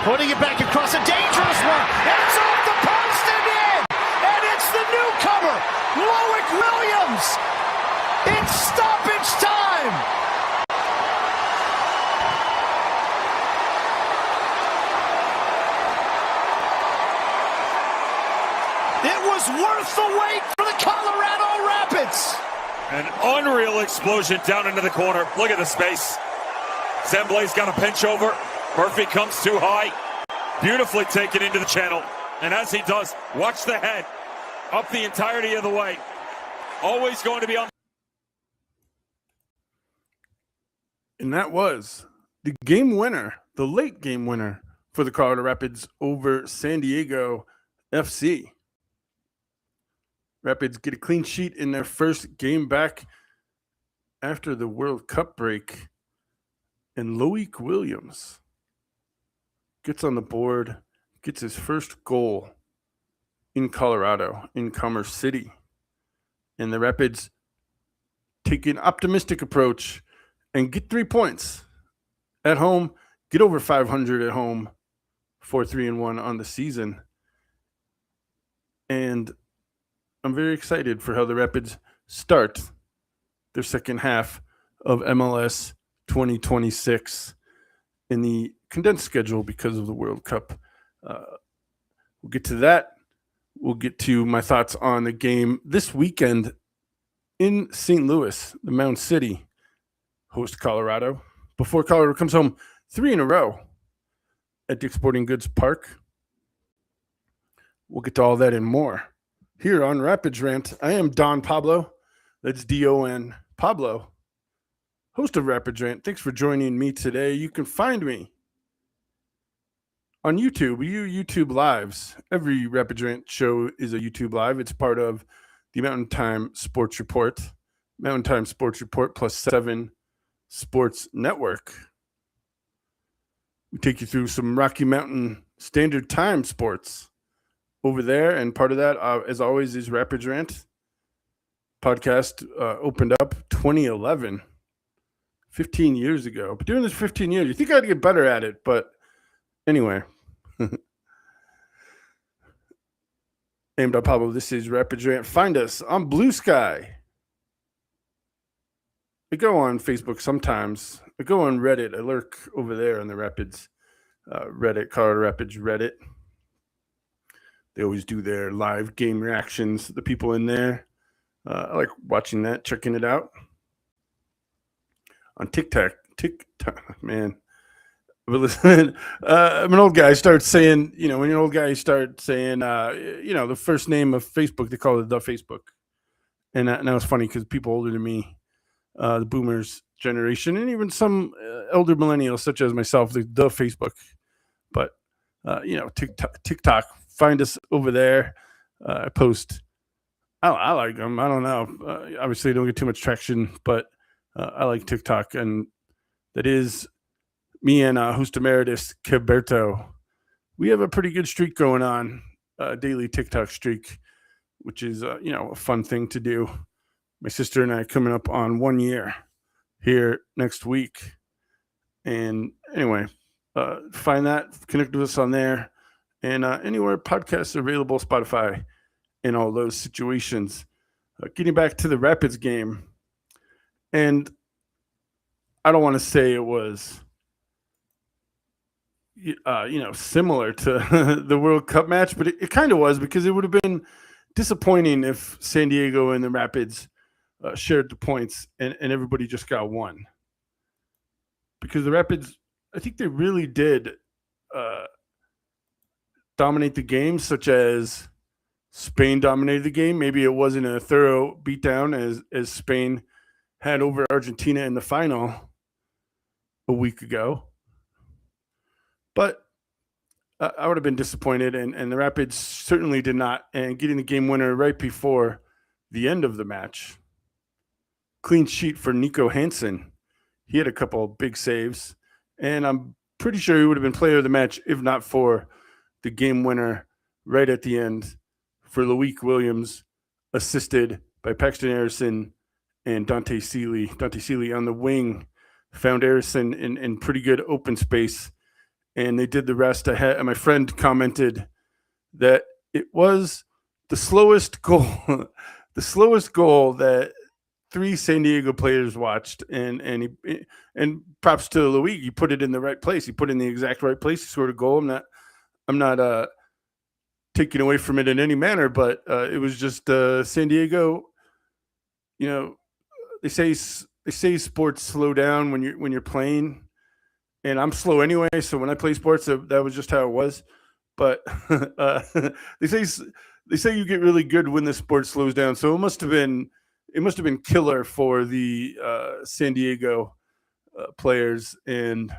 Putting it back across a dangerous one. And it's off the post and in. And it's the newcomer, Loic Williams. It's stoppage time. It was worth the wait for the Colorado Rapids. An unreal explosion down into the corner. Look at the space. Zemble's got a pinch over. Murphy comes too high. Beautifully taken into the channel. And as he does, watch the head. Up the entirety of the way. Always going to be on. And that was the game winner, the late game winner for the Colorado Rapids over San Diego FC. Rapids get a clean sheet in their first game back after the World Cup break. And Loic Williams gets on the board, gets his first goal in Colorado, in Commerce City. And the Rapids take an optimistic approach and get 3 points at home, get over 500 at home, 4-3-1 on the season. And I'm very excited for how the Rapids start their second half of MLS 2026 in the condensed schedule because of the World Cup. We'll get to that. We'll get to my thoughts on the game this weekend in St. Louis, the Mound City, host Colorado, before Colorado comes home 3 in a row at Dick's Sporting Goods Park. We'll get to all that and more here on Rapids Rant. I am Don Pablo. That's D-O-N Pablo, host of Rapids Rant. Thanks for joining me today. You can find me on YouTube. We do YouTube Lives. Every Rapids Rant show is a YouTube Live. It's part of the Mountain Time Sports Report. Mountain Time Sports Report plus 7 Sports Network. We take you through some Rocky Mountain Standard Time sports over there, and part of that, as always, is Rapids Rant. Podcast opened up 2011, 15 years ago. But doing this 15 years, you think I'd get better at it, but anyway. Pablo, this is Rapids Rant. Find us on Blue Sky. I go on Facebook sometimes. I go on Reddit. I lurk over there on the Rapids Reddit, Colorado Rapids Reddit. They always do their live game reactions. The people in there, I like watching that, checking it out. On TikTok, man. But listen, I'm an old guy. I start saying, when you're an old guy, you start saying, the first name of Facebook, they call it the Facebook. And that was funny because people older than me, the boomers generation, and even some elder millennials such as myself, the Facebook. But, TikTok, find us over there. I post. I like them. I don't know. Obviously, I don't get too much traction, but I like TikTok. And that is me and host emeritus Keberto. We have a pretty good streak going on, daily TikTok streak, which is, a fun thing to do. My sister and I coming up on 1 year here next week. And anyway, find that, connect with us on there. And anywhere podcasts are available, Spotify, in all those situations. Getting back to the Rapids game. And I don't want to say it was, similar to the World Cup match, but it kind of was, because it would have been disappointing if San Diego and the Rapids shared the points and everybody just got one. Because the Rapids, I think they really did dominate the game, such as Spain dominated the game. Maybe it wasn't a thorough beatdown as Spain had over Argentina in the final a week ago. But I would have been disappointed, and the Rapids certainly did not. And getting the game winner right before the end of the match. Clean sheet for Nico Hansen. He had a couple of big saves, and I'm pretty sure he would have been player of the match if not for the game winner right at the end for Loic Williams, assisted by Paxton Harrison and Dante Seeley. Dante Seeley on the wing found Harrison in pretty good open space and they did the rest ahead. And my friend commented that it was the slowest goal, the slowest goal that 3 San Diego players watched, and props to Luigi. He put it in the right place. He put it in the exact right place. He scored a goal. I'm not taking away from it in any manner, but it was just San Diego. You know, they say sports slow down when you're playing, and I'm slow anyway. So when I play sports, that was just how it was. But they say you get really good when the sport slows down. So it must have been killer for the San Diego players. And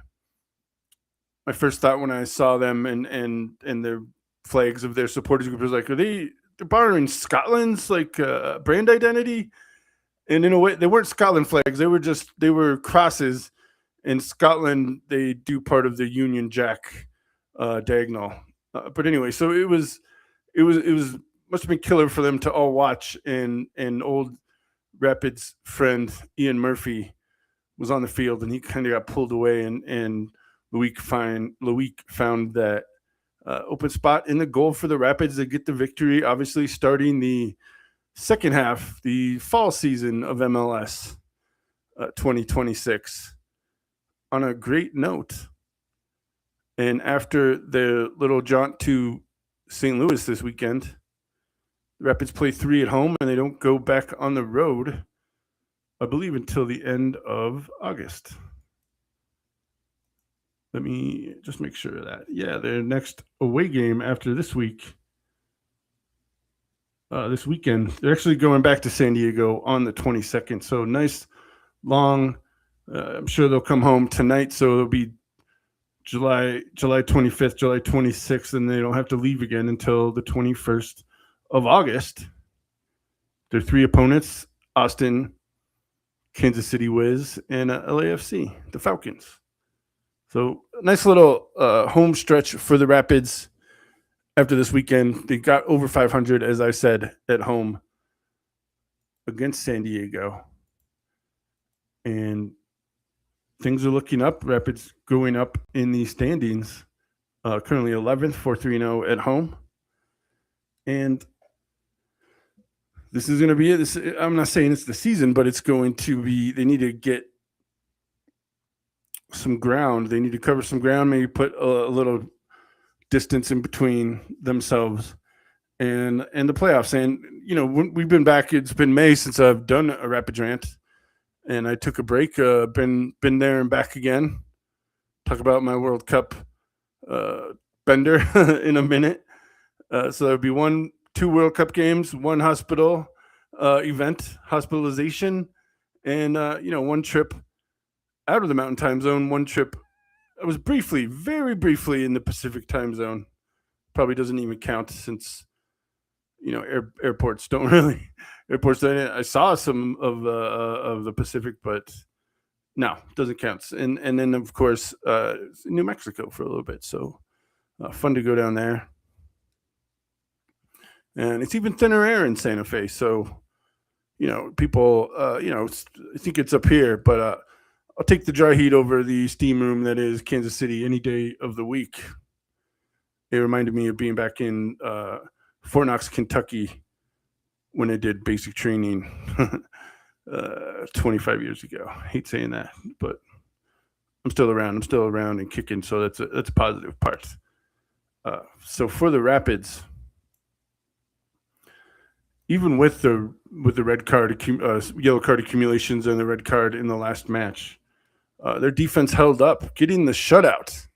my first thought when I saw them and their flags of their supporters group was like, they're borrowing Scotland's like brand identity? And in a way, they weren't Scotland flags. They were crosses. In Scotland, they do part of the Union Jack diagonal. But anyway, so it was must have been killer for them to all watch. And old Rapids friend Ian Murphy was on the field, and he kind of got pulled away, and Loic found that open spot in the goal for the Rapids to get the victory. Obviously, starting the second half, the fall season of MLS 2026 on a great note. And after the little jaunt to St. Louis this weekend, the Rapids play 3 at home, and they don't go back on the road, I believe, until the end of August. Let me just make sure of that. Yeah, their next away game after this weekend, they're actually going back to San Diego on the 22nd. So nice, long. I'm sure they'll come home tonight, so it'll be July 25th, July 26th, and they don't have to leave again until the 21st of August. Their 3 opponents: Austin, Kansas City Wiz, and LAFC, the Falcons. So nice little home stretch for the Rapids after this weekend. They got over 500, as I said, at home against San Diego. And things are looking up. Rapids going up in the standings. Currently 11th, 4-3-0 at home. And this is going to be it. I'm not saying it's the season, but it's going to be, they need to get some ground. They need to cover some ground, maybe put a little distance in between themselves and the playoffs. And, we've been back. It's been May since I've done a Rapids Rant, and I took a break. Been there and back again. Talk about my World Cup bender in a minute. So there'll be 2 World Cup games, 1 hospital event, hospitalization, and 1 trip out of the Mountain Time Zone. 1 trip. I was very briefly in the Pacific Time Zone. Probably doesn't even count since airports don't really. Airports. I saw some of the Pacific, but no, doesn't count. And then of course New Mexico for a little bit. So fun to go down there. And it's even thinner air in Santa Fe. So, people, I think it's up here, but I'll take the dry heat over the steam room that is Kansas City any day of the week. It reminded me of being back in Fort Knox, Kentucky, when I did basic training 25 years ago. I hate saying that, but I'm still around. I'm still around and kicking, so that's a positive part. So for the Rapids, even with the red card, yellow card accumulations and the red card in the last match, their defense held up, getting the shutout.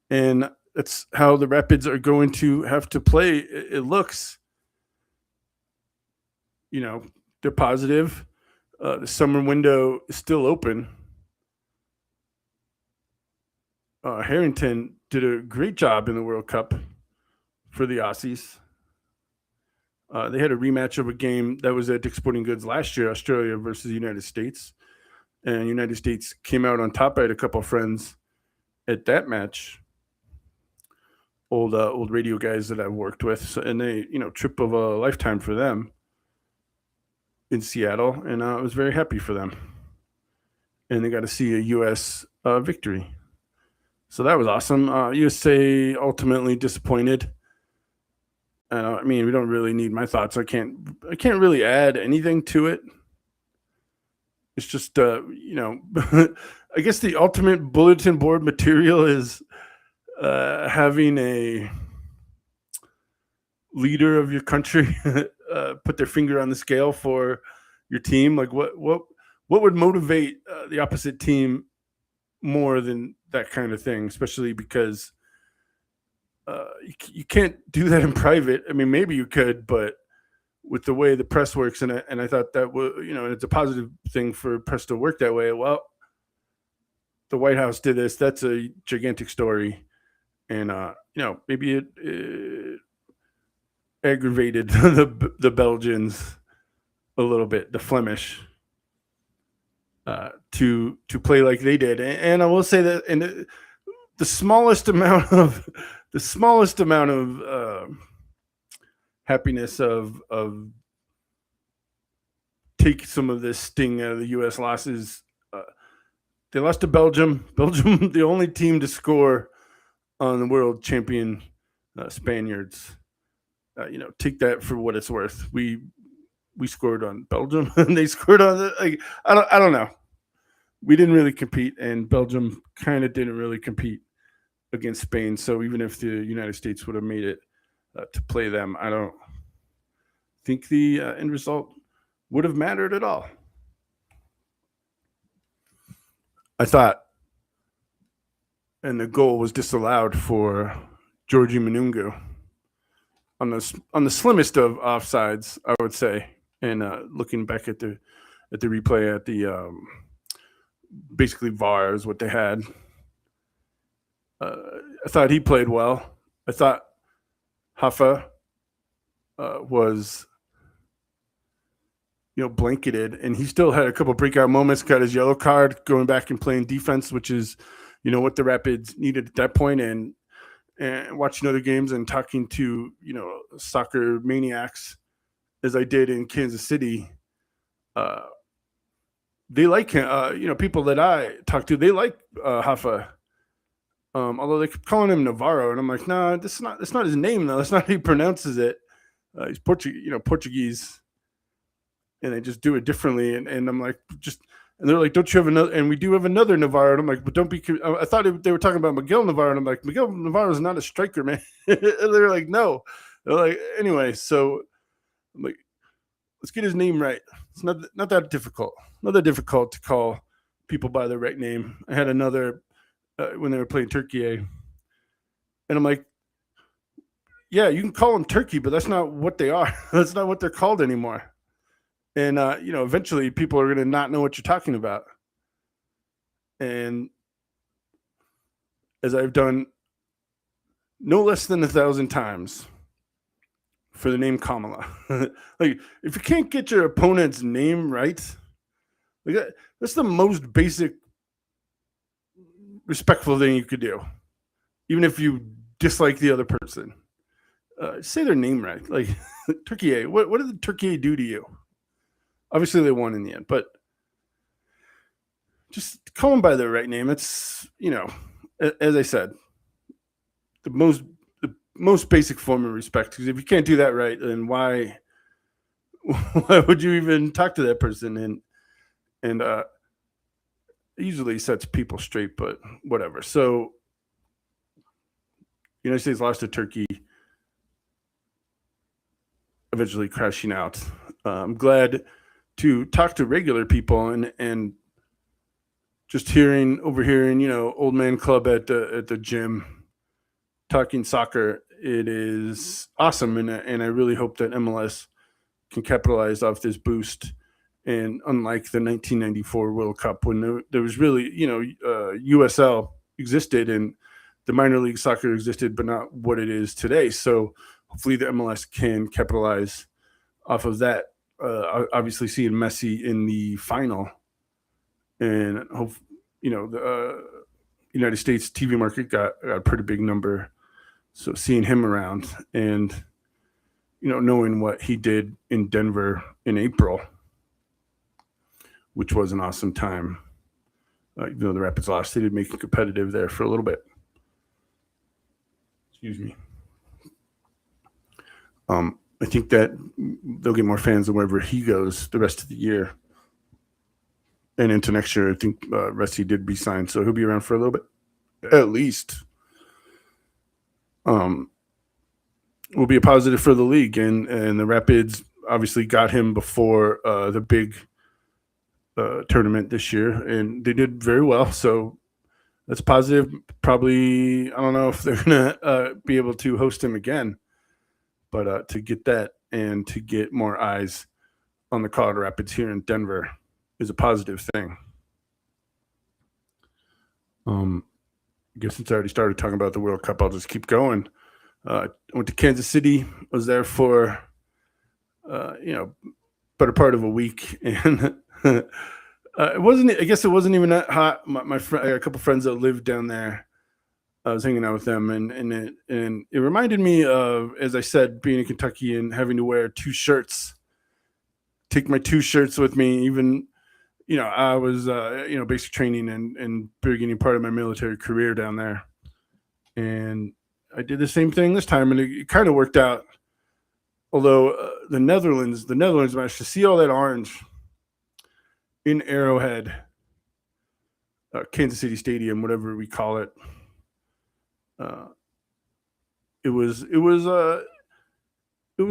And that's how the Rapids are going to have to play. It looks, they're positive. The summer window is still open. Harrington did a great job in the World Cup for the Aussies. They had a rematch of a game that was at Dick's Sporting Goods last year, Australia versus the United States. And United States came out on top. I had a couple of friends at that match, old radio guys that I've worked with. So, and they, trip of a lifetime for them in Seattle. And I was very happy for them. And they got to see a U.S. Victory. So that was awesome. USA ultimately disappointed. I mean, we don't really need my thoughts. I can't really add anything to it. It's just, I guess the ultimate bulletin board material is having a leader of your country put their finger on the scale for your team. Like, what would motivate the opposite team more than that kind of thing? Especially because you can't do that in private. I mean, maybe you could, but with the way the press works, and I thought that was, and it's a positive thing for press to work that way. Well, the White House did this. That's a gigantic story, and maybe it aggravated the Belgians a little bit, the Flemish, to play like they did. And I will say that, and the smallest amount of happiness of take some of this sting out of the U.S. losses. They lost to Belgium. Belgium, the only team to score on the world champion Spaniards. Take that for what it's worth. We scored on Belgium, and they scored on I don't know. We didn't really compete, and Belgium kind of didn't really compete against Spain. So even if the United States would have made it to play them, I don't think the end result would have mattered at all. I thought, and the goal was disallowed for Georgie Manungu on the slimmest of offsides, I would say. And looking back at the replay at the basically VAR is what they had. I thought he played well. I thought Hoffa was blanketed, and he still had a couple breakout moments, got his yellow card, going back and playing defense, which is, what the Rapids needed at that point. And watching other games and talking to, soccer maniacs, as I did in Kansas City, they like him. People that I talk to, they like Hoffa. Although they keep calling him Navarro, and I'm like, nah, that's not his name though. That's not how he pronounces it. He's Portuguese. And they just do it differently. And I'm like, and they're like, don't you have another? And we do have another Navarro. And I'm like, but don't be. I thought they were talking about Miguel Navarro. And I'm like, Miguel Navarro is not a striker, man. And they're like, no. They're like, anyway. So I'm like, let's get his name right. It's not that difficult. Not that difficult to call people by their right name. I had another when they were playing Turkey, and I'm like, yeah, you can call them Turkey, but that's not what they are. That's not what they're called anymore. And, eventually people are going to not know what you're talking about. And as I've done no less than 1,000 times for the name Kamala, like, if you can't get your opponent's name right, that's the most basic respectful thing you could do. Even if you dislike the other person, say their name right. Like, Turkey, what did the Turkey do to you? Obviously, they won in the end, but just call them by their right name. It's, as I said, the most basic form of respect. Because if you can't do that right, then why would you even talk to that person? And it usually sets people straight, but whatever. So, United States lost to Turkey, eventually crashing out. I'm glad to talk to regular people and just overhearing, old man club at the gym talking soccer. It is awesome. And I really hope that MLS can capitalize off this boost. And unlike the 1994 World Cup, when there was really, USL existed and the minor league soccer existed, but not what it is today. So hopefully the MLS can capitalize off of that. Obviously seeing Messi in the final, and hope the United States TV market got a pretty big number. So seeing him around and knowing what he did in Denver in April, which was an awesome time. Even though the Rapids lost, they did make it competitive there for a little bit. Excuse me. I think that they'll get more fans than wherever he goes the rest of the year. And into next year, I think Rusty did be signed, so he'll be around for a little bit, at least. Will be a positive for the league, and the Rapids obviously got him before the big tournament this year, and they did very well. So that's positive. Probably, I don't know if they're gonna be able to host him again, but to get that and to get more eyes on the Colorado Rapids here in Denver is a positive thing. I guess since I already started talking about the World Cup, I'll just keep going. I went to Kansas City, was there for, better part of a week. And it wasn't even that hot. My friend, I got a couple friends that lived down there. I was hanging out with them, and it reminded me of, as I said, being in Kentucky and having to wear two shirts. Take my two shirts with me, even, I was, basic training and beginning part of my military career down there. And I did the same thing this time, and it kind of worked out. Although the Netherlands managed to see all that orange in Arrowhead, Kansas City Stadium, whatever we call it. It was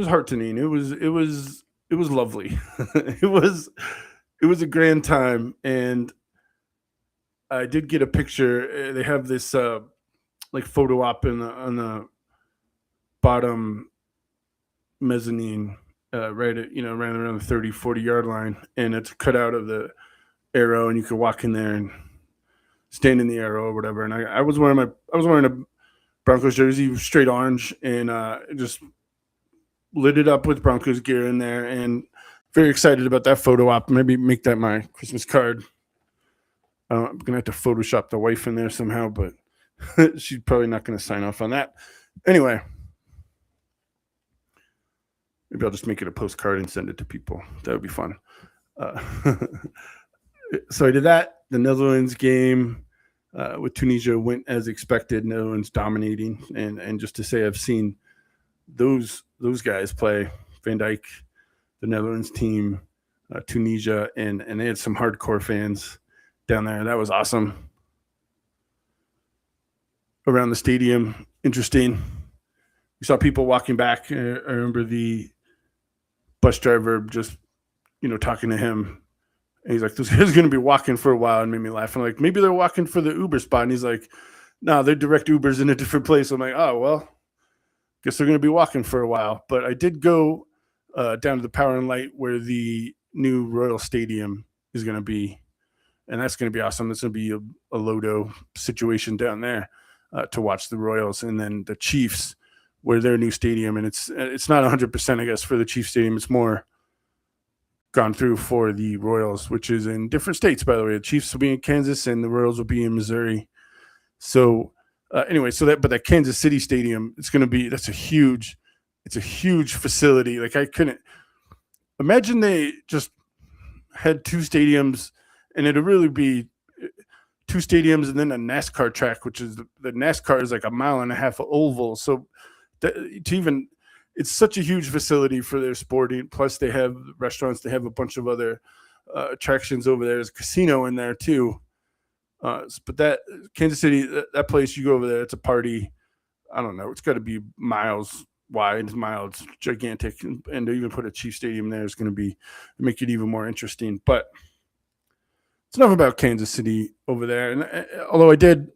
heartening. It was lovely. It was a grand time, and I did get a picture. They have this photo op on the bottom mezzanine, right at, around the 30, 40-yard line, and it's cut out of the arrow, and you could walk in there and stand in the arrow or whatever. And I was wearing a Broncos jersey, straight orange, and just lit it up with Broncos gear in there, and very excited about that photo op. Maybe make that my Christmas card. I'm gonna have to Photoshop the wife in there somehow, but she's probably not gonna sign off on that. Anyway, maybe I'll just make it a postcard and send it to people. That would be fun. So I did that. The Netherlands game with Tunisia went as expected. Netherlands dominating, and just to say, I've seen those guys play. Van Dijk, the Netherlands team, Tunisia, and they had some hardcore fans down there. That was awesome. Around the stadium, interesting. We saw people walking back. I remember the bus driver just, talking to him. And he's like, "Those guys are going to be walking for a while," and made me laugh. I'm like, maybe they're walking for the Uber spot. And he's like, "No, they're direct Ubers in a different place." I'm like, "Oh, well, guess they're going to be walking for a while." But I did go down to the Power and Light where the new Royal Stadium is going to be. And that's going to be awesome. That's going to be a Lodo situation down there to watch the Royals. And then the Chiefs, where their new stadium, and it's not 100%, I guess, for the Chiefs stadium. It's more gone through for the Royals, which is in different states, by the way. The Chiefs will be in Kansas and the Royals will be in Missouri. So anyway, but that Kansas City stadium, that's a huge facility. Like, I couldn't imagine they just had two stadiums, and it'd really be two stadiums and then a NASCAR track, which is the NASCAR is like 1.5 miles oval. So it's such a huge facility for their sporting. Plus they have restaurants. They have a bunch of other attractions over there. There's a casino in there too. But that Kansas City, that place, you go over there, it's a party. I don't know. It's got to be miles wide, miles gigantic. And to even put a Chiefs stadium there is going to make it even more interesting. But it's enough about Kansas City over there. And although I did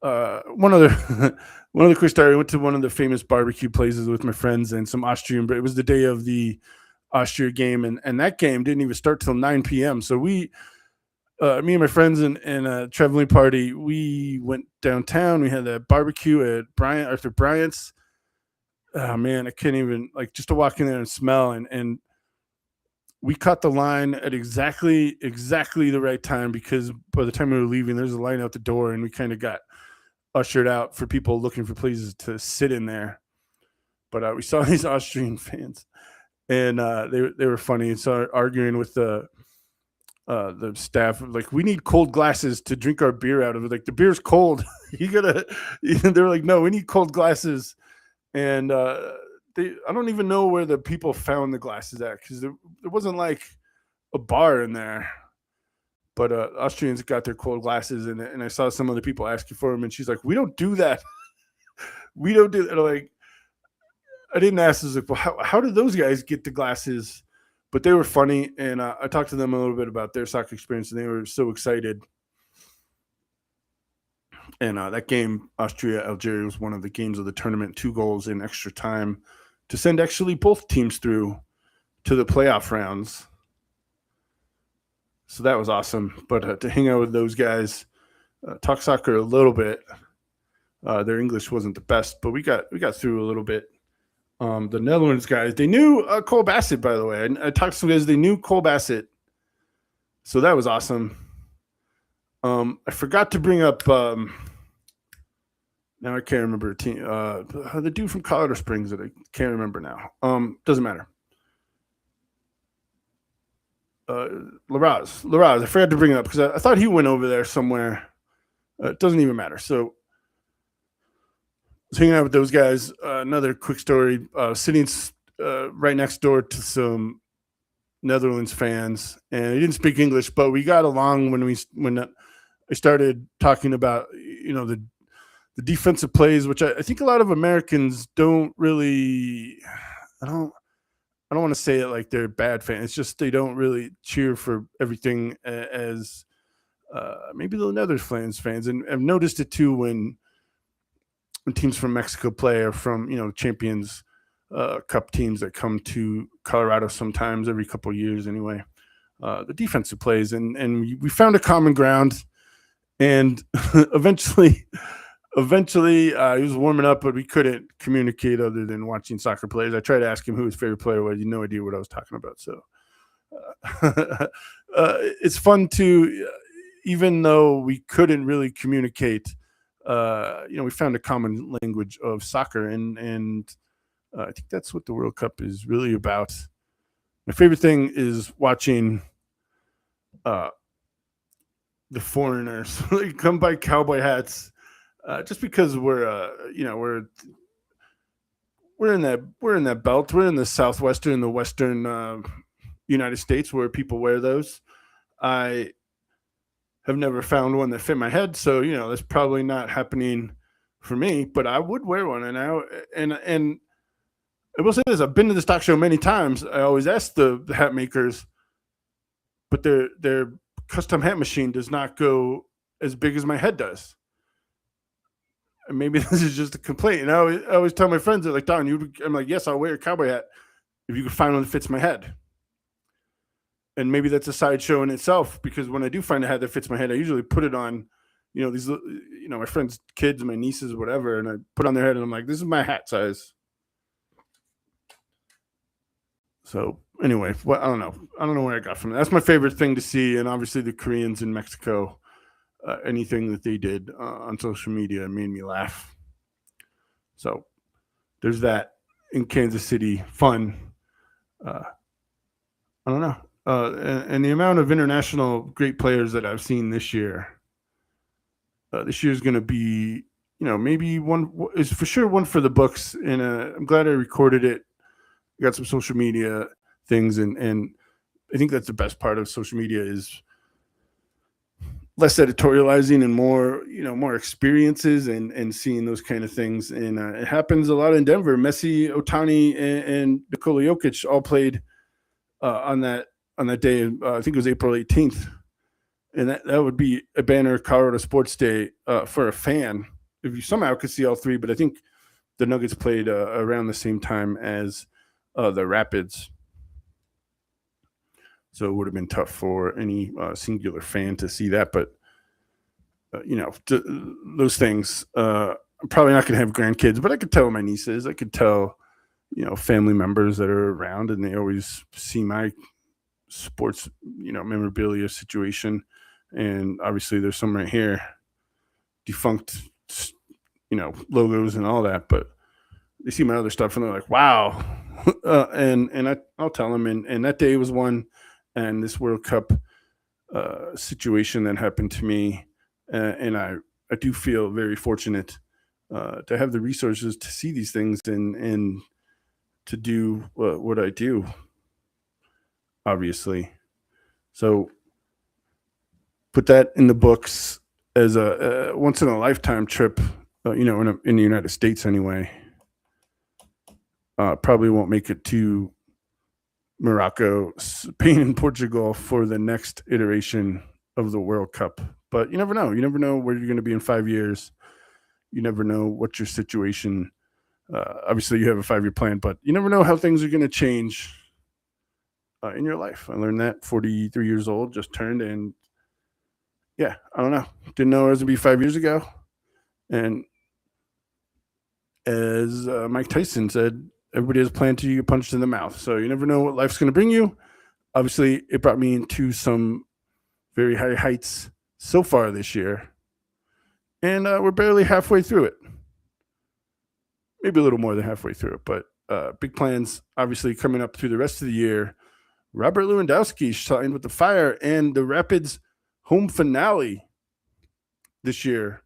one other quick story, I went to one of the famous barbecue places with my friends and some Austrian, but it was the day of the Austria game, and that game didn't even start till 9 p.m. So me and my friends and a traveling party, we went downtown. We had that barbecue at Arthur Bryant's. Oh man, I can't even, just to walk in there and smell, and we caught the line at exactly the right time, because by the time we were leaving, there's a line out the door, and we kind of got ushered out for people looking for places to sit in there. But we saw these Austrian fans, and they were funny. And so arguing with the the staff like, we need cold glasses to drink our beer out of. Like, the beer's cold. You gotta. They're like, no, we need cold glasses. And I don't even know where the people found the glasses at, because there wasn't like a bar in there. But Austrians got their cold glasses, and I saw some other people asking for them, and she's like, we don't do that. We don't do that. Like, I didn't ask. I was like, well, how did those guys get the glasses? But they were funny, and I talked to them a little bit about their soccer experience, and they were so excited. And that game, Austria-Algeria, was one of the games of the tournament, 2 goals in extra time to send actually both teams through to the playoff rounds. So that was awesome. But to hang out with those guys, talk soccer a little bit. Their English wasn't the best, but we got through a little bit. The Netherlands guys, they knew Cole Bassett, by the way. I talked to some guys, they knew Cole Bassett. So that was awesome. I forgot to bring up, now I can't remember a team, the dude from Colorado Springs that I can't remember now. Doesn't matter. Laraz. I forgot to bring it up because I thought he went over there somewhere. It doesn't even matter. So I was hanging out with those guys. Another quick story, sitting right next door to some Netherlands fans, and he didn't speak English, but we got along when I started talking about, the defensive plays, which I think a lot of Americans don't really. I don't want to say it like they're bad fans. It's just they don't really cheer for everything as maybe the Netherlands fans, and I've noticed it too when teams from Mexico play, or from Champions Cup teams that come to Colorado sometimes every couple of years anyway. The defensive plays, and we found a common ground, and eventually he was warming up, but we couldn't communicate other than watching soccer plays. I tried to ask him who his favorite player was. He had no idea what I was talking about. So it's fun to, even though we couldn't really communicate, we found a common language of soccer, and I think that's what the World Cup is really about. My favorite thing is watching the foreigners come by cowboy hats. Just because we're in that belt, we're in the southwestern, the western United States, where people wear those. I have never found one that fit my head, so that's probably not happening for me. But I would wear one, and I will say this: I've been to the stock show many times. I always ask the hat makers, but their custom hat machine does not go as big as my head does. And maybe this is just a complaint. And I always tell my friends, they're like, Don, I'm like, yes, I'll wear a cowboy hat if you can find one that fits my head. And maybe that's a sideshow in itself, because when I do find a hat that fits my head, I usually put it on, these, my friends' kids, my nieces, whatever, and I put on their head, and I'm like, this is my hat size. So anyway, I don't know where I got from it. That's my favorite thing to see, and obviously the Koreans in Mexico. Anything that they did on social media made me laugh. So there's that in Kansas City. Fun. I don't know. And the amount of international great players that I've seen this year. This year is going to be, maybe one is for sure one for the books. And I'm glad I recorded it. I got some social media things, and I think that's the best part of social media is less editorializing and more experiences and seeing those kind of things. And it happens a lot in Denver. Messi, Ohtani, and Nikola Jokic all played on that day. I think it was April 18th. And that would be a banner Colorado Sports Day for a fan if you somehow could see all three. But I think the Nuggets played around the same time as the Rapids. So it would have been tough for any singular fan to see that. But, those things, I'm probably not going to have grandkids, but I could tell my nieces, I could tell, family members that are around, and they always see my sports, memorabilia situation. And obviously there's some right here, defunct, logos and all that. But they see my other stuff and they're like, wow. And I'll tell them. And that day was one. And this World Cup situation that happened to me, and I do feel very fortunate to have the resources to see these things and to do what I do. Obviously, so put that in the books as a once in a lifetime trip. In the United States anyway. Probably won't make it to Morocco, Spain, and Portugal for the next iteration of the World Cup. But you never know. You never know where you're going to be in 5 years. You never know what your situation. Obviously, you have a 5-year plan, but you never know how things are going to change in your life. I learned that 43 years old, just turned, and yeah, I don't know. Didn't know it was going to be 5 years ago. And as Mike Tyson said, everybody has a plan till you get punched in the mouth. So you never know what life's going to bring you. Obviously, it brought me into some very high heights so far this year. And we're barely halfway through it. Maybe a little more than halfway through it. But big plans, obviously, coming up through the rest of the year. Robert Lewandowski signed with the Fire, and the Rapids home finale this year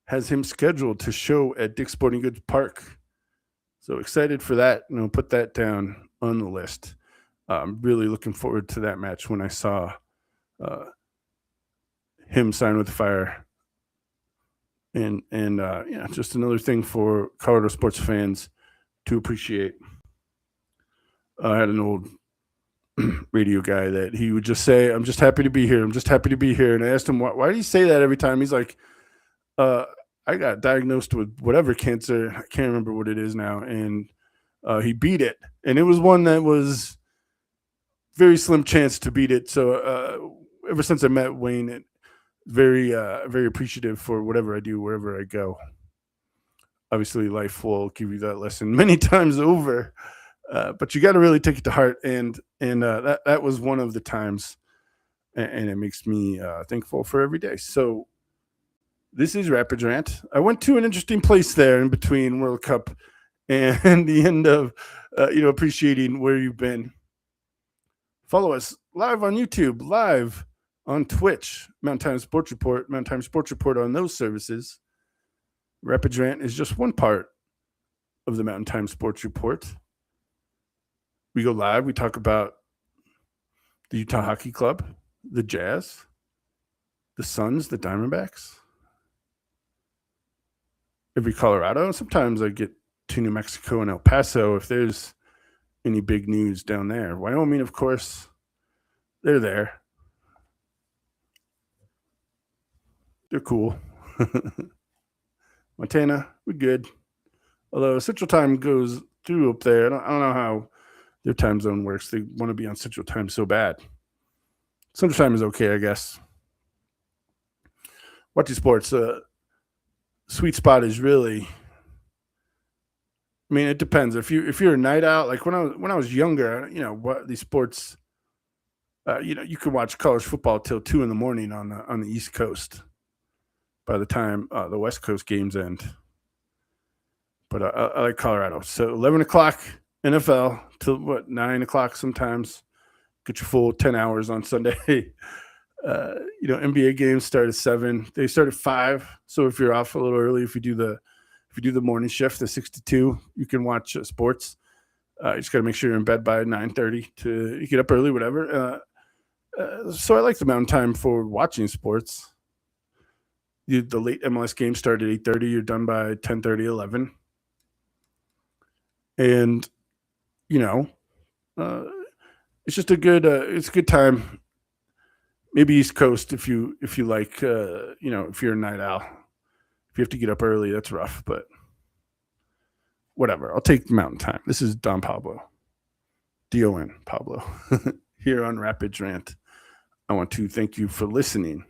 has him scheduled to show at Dick's Sporting Goods Park. So excited for that. Put that down on the list. I'm really looking forward to that match when I saw him sign with the Fire. And just another thing for Colorado sports fans to appreciate. I had an old radio guy that he would just say, "I'm just happy to be here. I'm just happy to be here." And I asked him, why do you say that every time? He's like, I got diagnosed with whatever cancer. I can't remember what it is now. And he beat it. And it was one that was very slim chance to beat it. So ever since I met Wayne, very, very appreciative for whatever I do, wherever I go. Obviously, life will give you that lesson many times over. But you got to really take it to heart. And that was one of the times. And it makes me thankful for every day. So, this is Rapids Rant. I went to an interesting place there in between World Cup and the end of, appreciating where you've been. Follow us live on YouTube, live on Twitch, Mountain Time Sports Report, Mountain Time Sports Report on those services. Rapids Rant is just one part of the Mountain Time Sports Report. We go live. We talk about the Utah Hockey Club, the Jazz, the Suns, the Diamondbacks. Every Colorado. Sometimes I get to New Mexico and El Paso if there's any big news down there. Wyoming, of course, they're there. They're cool. Montana, we're good. Although Central Time goes through up there. I don't know how their time zone works. They want to be on Central Time so bad. Central Time is okay, I guess. Watching sports, sweet spot is really, I mean, it depends. If you're a night out, like when I was younger, what these sports, you could watch college football till 2 a.m. on the East Coast. By the time the West Coast games end, but I like Colorado. So 11 o'clock NFL till 9 o'clock sometimes. Get your full 10 hours on Sunday. NBA games start at 7. They start at 5. So if you're off a little early, if you do the morning shift, the 6 to 2, you can watch sports. You just got to make sure you're in bed by 9:30 to get up early, whatever. So I like the mountain time for watching sports. The late MLS games start at 8:30. You're done by 10:30, 11. And, it's just a good time. Maybe East Coast if you like, if you're a night owl. If you have to get up early, that's rough, but whatever. I'll take the mountain time. This is Don Pablo. D-O-N, Pablo. Here on Rapids Rant. I want to thank you for listening.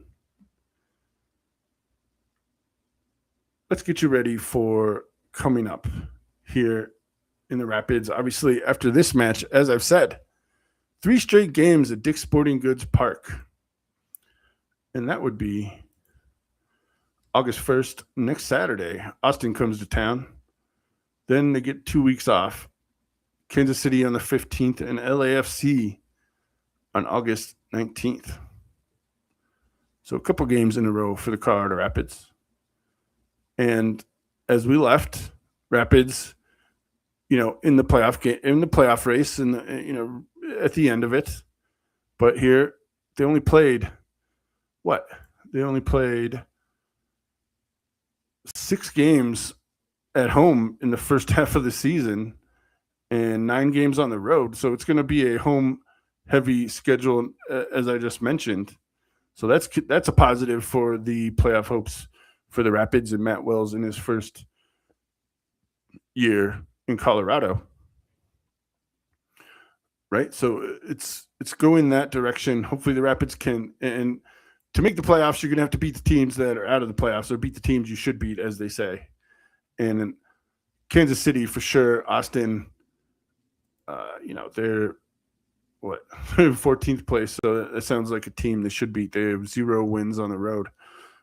Let's get you ready for coming up here in the Rapids. Obviously, after this match, as I've said, 3 straight games at Dick's Sporting Goods Park. And that would be August 1st, next Saturday. Austin comes to town. Then they get 2 weeks off. Kansas City on the 15th and LAFC on August 19th. So a couple games in a row for the Colorado Rapids. And as we left, Rapids, in the playoff game, in the playoff race, and at the end of it. But here, they only played what? They only played 6 games at home in the first half of the season, and 9 games on the road. So it's going to be a home-heavy schedule, as I just mentioned. So that's a positive for the playoff hopes for the Rapids and Matt Wells in his first year in Colorado. Right? So it's going that direction. Hopefully the Rapids can, and to make the playoffs, you're going to have to beat the teams that are out of the playoffs, or beat the teams you should beat, as they say. And in Kansas City, for sure, Austin, they're 14th place. So that sounds like a team they should beat. They have 0 wins on the road,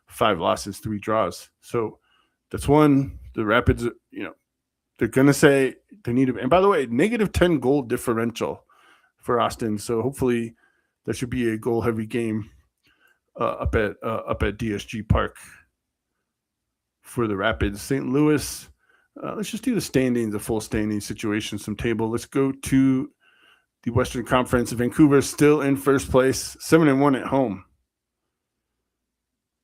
5 losses, 3 draws. So that's one. The Rapids, they're going to say they need to. And by the way, -10 goal differential for Austin. So hopefully that should be a goal-heavy game up at DSG Park for the Rapids. St. Louis, let's just do the standings, the full standings situation, some table. Let's go to the Western Conference. Vancouver still in first place, 7-1 at home.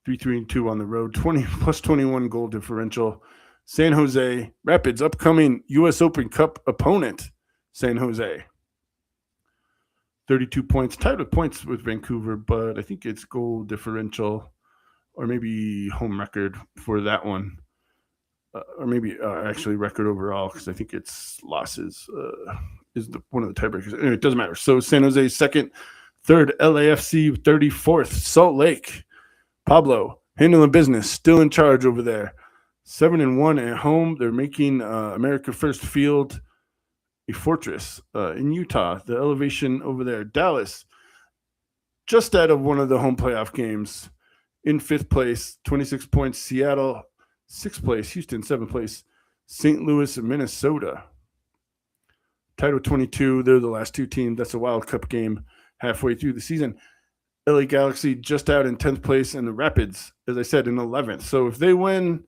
3-2 on the road, +21 goal differential. San Jose Rapids, upcoming U.S. Open Cup opponent, San Jose. 32 points, tied with points with Vancouver, but I think it's goal differential or maybe home record for that one. Or maybe actually record overall, because I think it's losses is one of the tiebreakers. Anyway, it doesn't matter. So San Jose second, third LAFC 34th, Salt Lake. Pablo handling business, still in charge over there. 7-1 at home. They're making America First Field a fortress in Utah. The elevation over there. Dallas, just out of one of the home playoff games, in 5th place, 26 points. Seattle, 6th place. Houston, 7th place. St. Louis and Minnesota, tied with 22. They're the last 2 teams. That's a Wild Cup game halfway through the season. LA Galaxy just out in 10th place, and the Rapids, as I said, in 11th. So if they win,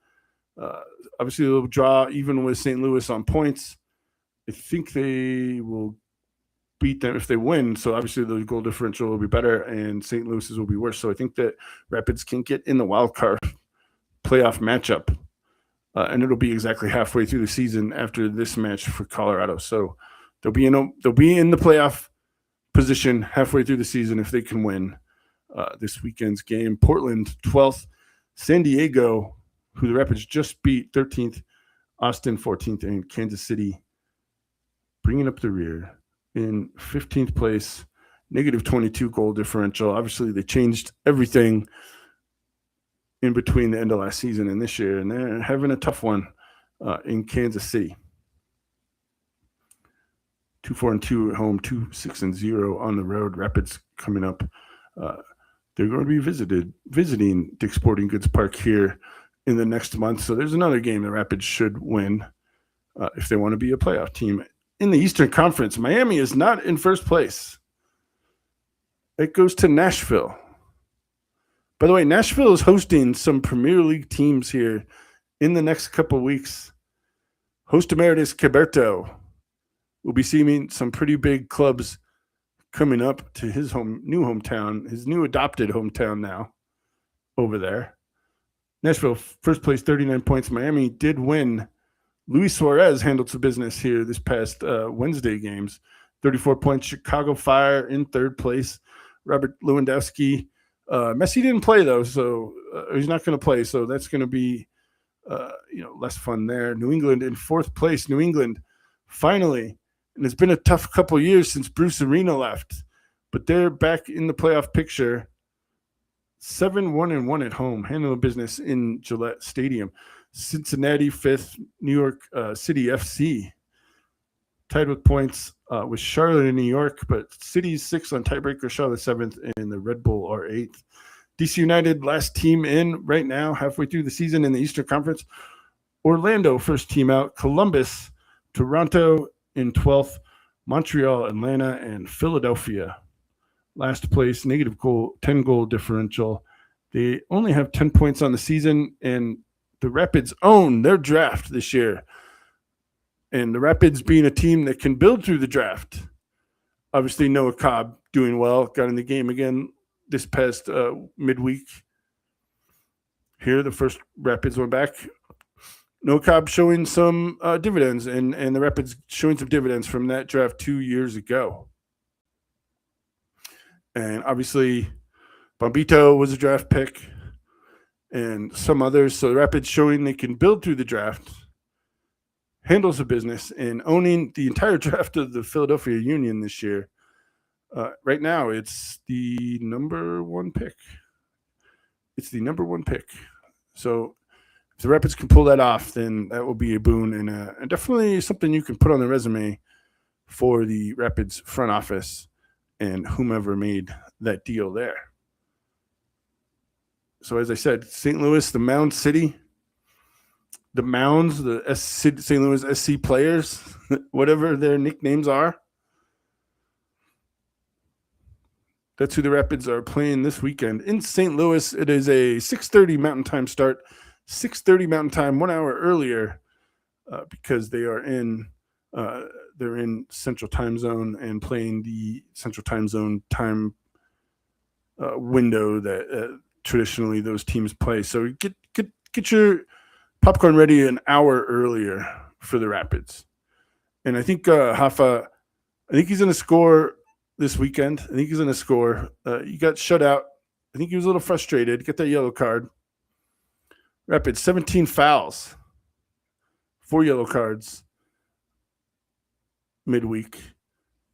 obviously they'll draw even with St. Louis on points. I think they will beat them if they win. So obviously the goal differential will be better, and St. Louis's will be worse. So I think that Rapids can get in the wild card playoff matchup, and it'll be exactly halfway through the season after this match for Colorado. So they'll be in the playoff position halfway through the season if they can win this weekend's game. Portland 12th, San Diego, who the Rapids just beat, 13th, Austin 14th, and Kansas City bringing up the rear in 15th place, -22 goal differential. Obviously, they changed everything in between the end of last season and this year, and they're having a tough one in Kansas City. 2-4-2 at home, 2-6-0 on the road. Rapids coming up. They're going to be visiting Dick's Sporting Goods Park here in the next month. So there's another game the Rapids should win if they want to be a playoff team. In the Eastern Conference, Miami is not in first place. It goes to Nashville. By the way, Nashville is hosting some Premier League teams here in the next couple weeks. Host Emeritus Caberto will be seeing some pretty big clubs coming up to his new hometown, his new adopted hometown now over there. Nashville, first place, 39 points. Miami did win. Luis Suarez handled some business here this past Wednesday games. 34 points. Chicago Fire in 3rd place. Robert Lewandowski. Messi didn't play, though, so he's not going to play. So that's going to be less fun there. New England in 4th place. New England finally, and it's been a tough couple years since Bruce Arena left, but they're back in the playoff picture. 7-1-1 at home, handling business in Gillette Stadium. Cincinnati 5th, New York City FC tied with points with Charlotte and New York, but City's 6th on tiebreaker, Charlotte 7th, and the Red Bull are 8th. DC United, last team in right now, halfway through the season in the Eastern Conference. Orlando, first team out. Columbus, Toronto in 12th. Montreal, Atlanta, and Philadelphia last place, -10 goal differential. They only have 10 points on the season, and the Rapids own their draft this year. And the Rapids being a team that can build through the draft. Obviously, Noah Cobb doing well, got in the game again this past midweek. Here, the first Rapids went back. Noah Cobb showing some dividends, and the Rapids showing some dividends from that draft 2 years ago. And obviously, Bombito was a draft pick, and some others. So the Rapids showing they can build through the draft, handles the business, and owning the entire draft of the Philadelphia Union this year. Right now, it's the number one pick. So if the Rapids can pull that off, then that will be a boon and definitely something you can put on the resume for the Rapids front office and whomever made that deal there. So as I said, St. Louis, the Mound City, the Mounds, the St. Louis SC players, whatever their nicknames are. That's who the Rapids are playing this weekend. In St. Louis, it is a 6:30 Mountain Time start. 6:30 Mountain Time, 1 hour earlier, because they're in Central Time Zone and playing the Central Time Zone time window that traditionally those teams play. So get your popcorn ready an hour earlier for the Rapids. And I think Hoffa, he's going to score this weekend. I think he's going to score. He got shut out. I think he was a little frustrated. Get that yellow card. Rapids, 17 fouls, 4 yellow cards midweek.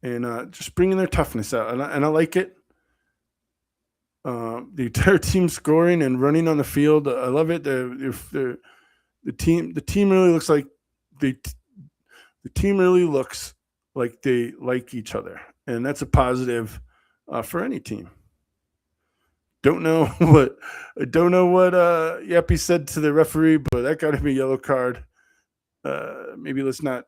And just bringing their toughness out. And I like it. The entire team scoring and running on the field. I love it. The team really looks like the team really looks like they like each other. And that's a positive for any team. Don't know what Yappy said to the referee, but that got to be a yellow card. Maybe let's not.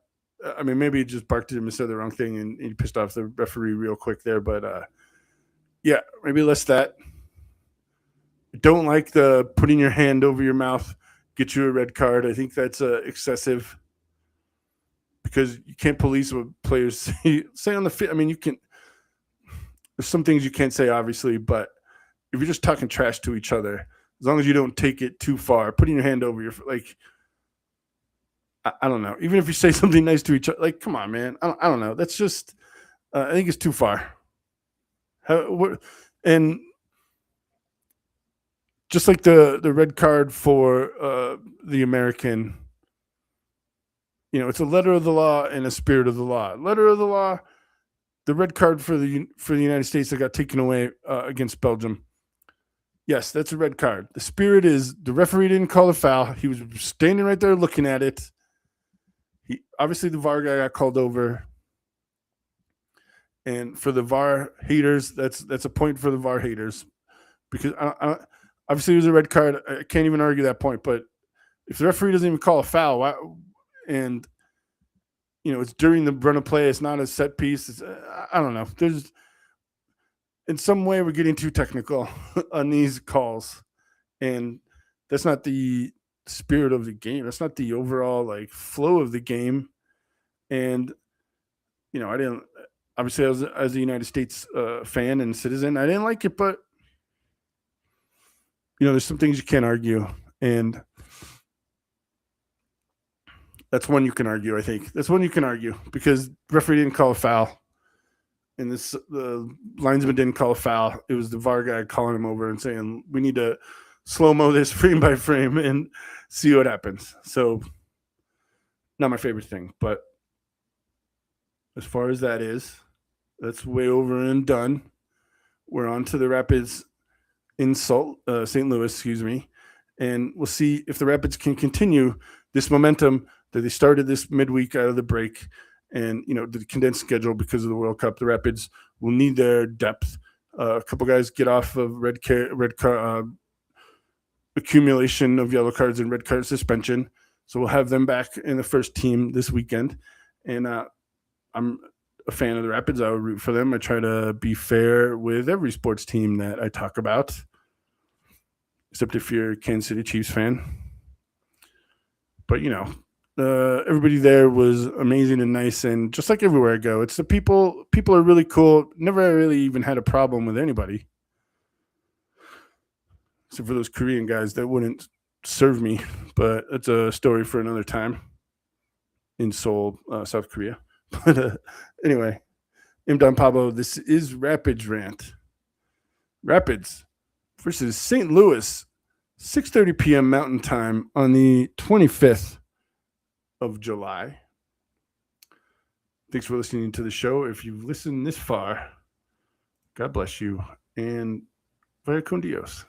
Maybe he just barked at him and said the wrong thing, and he pissed off the referee real quick there. But yeah, maybe less that. Don't like the putting your hand over your mouth get you a red card. I think that's excessive because you can't police what players say on the field. You can. There's some things you can't say, obviously, but if you're just talking trash to each other, as long as you don't take it too far, putting your hand over your I don't know. Even if you say something nice to each other, come on, man. I don't know. That's just I think it's too far. And just like the red card for the American, it's a letter of the law and a spirit of the law. Letter of the law, the red card for the United States that got taken away against Belgium. Yes, that's a red card. The spirit is the referee didn't call a foul. He was standing right there looking at it. Obviously the VAR guy got called over. And for the VAR haters, that's a point for the VAR haters. Because obviously it was a red card. I can't even argue that point. But if the referee doesn't even call a foul, and it's during the run of play, it's not a set piece. I don't know. There's in some way we're getting too technical on these calls, and that's not the spirit of the game. That's not the overall flow of the game. And I didn't obviously as a United States fan and citizen, I didn't like it, but there's some things you can't argue, and that's one you can argue. I think that's one you can argue because referee didn't call a foul. And the linesman didn't call a foul. It was the VAR guy calling him over and saying, we need to slow-mo this frame by frame and see what happens. So, not my favorite thing. But as far as that's way over and done. We're on to the Rapids in St. Louis, and we'll see if the Rapids can continue this momentum that they started this midweek out of the break. And, the condensed schedule because of the World Cup, the Rapids will need their depth. A couple guys get off of red card accumulation of yellow cards and red card suspension. So we'll have them back in the first team this weekend. And I'm a fan of the Rapids, I would root for them. I try to be fair with every sports team that I talk about, except if you're a Kansas City Chiefs fan. But, everybody there was amazing and nice, and just like everywhere I go, it's the people. People are really cool. Never really even had a problem with anybody, except for those Korean guys that wouldn't serve me. But it's a story for another time in Seoul, South Korea. But anyway, I'm Don Pablo. This is Rapids Rant. Rapids versus St. Louis, 6:30 p.m. Mountain Time on the 25th of July. Thanks for listening to the show. If you've listened this far, God bless you, and vaya con Dios.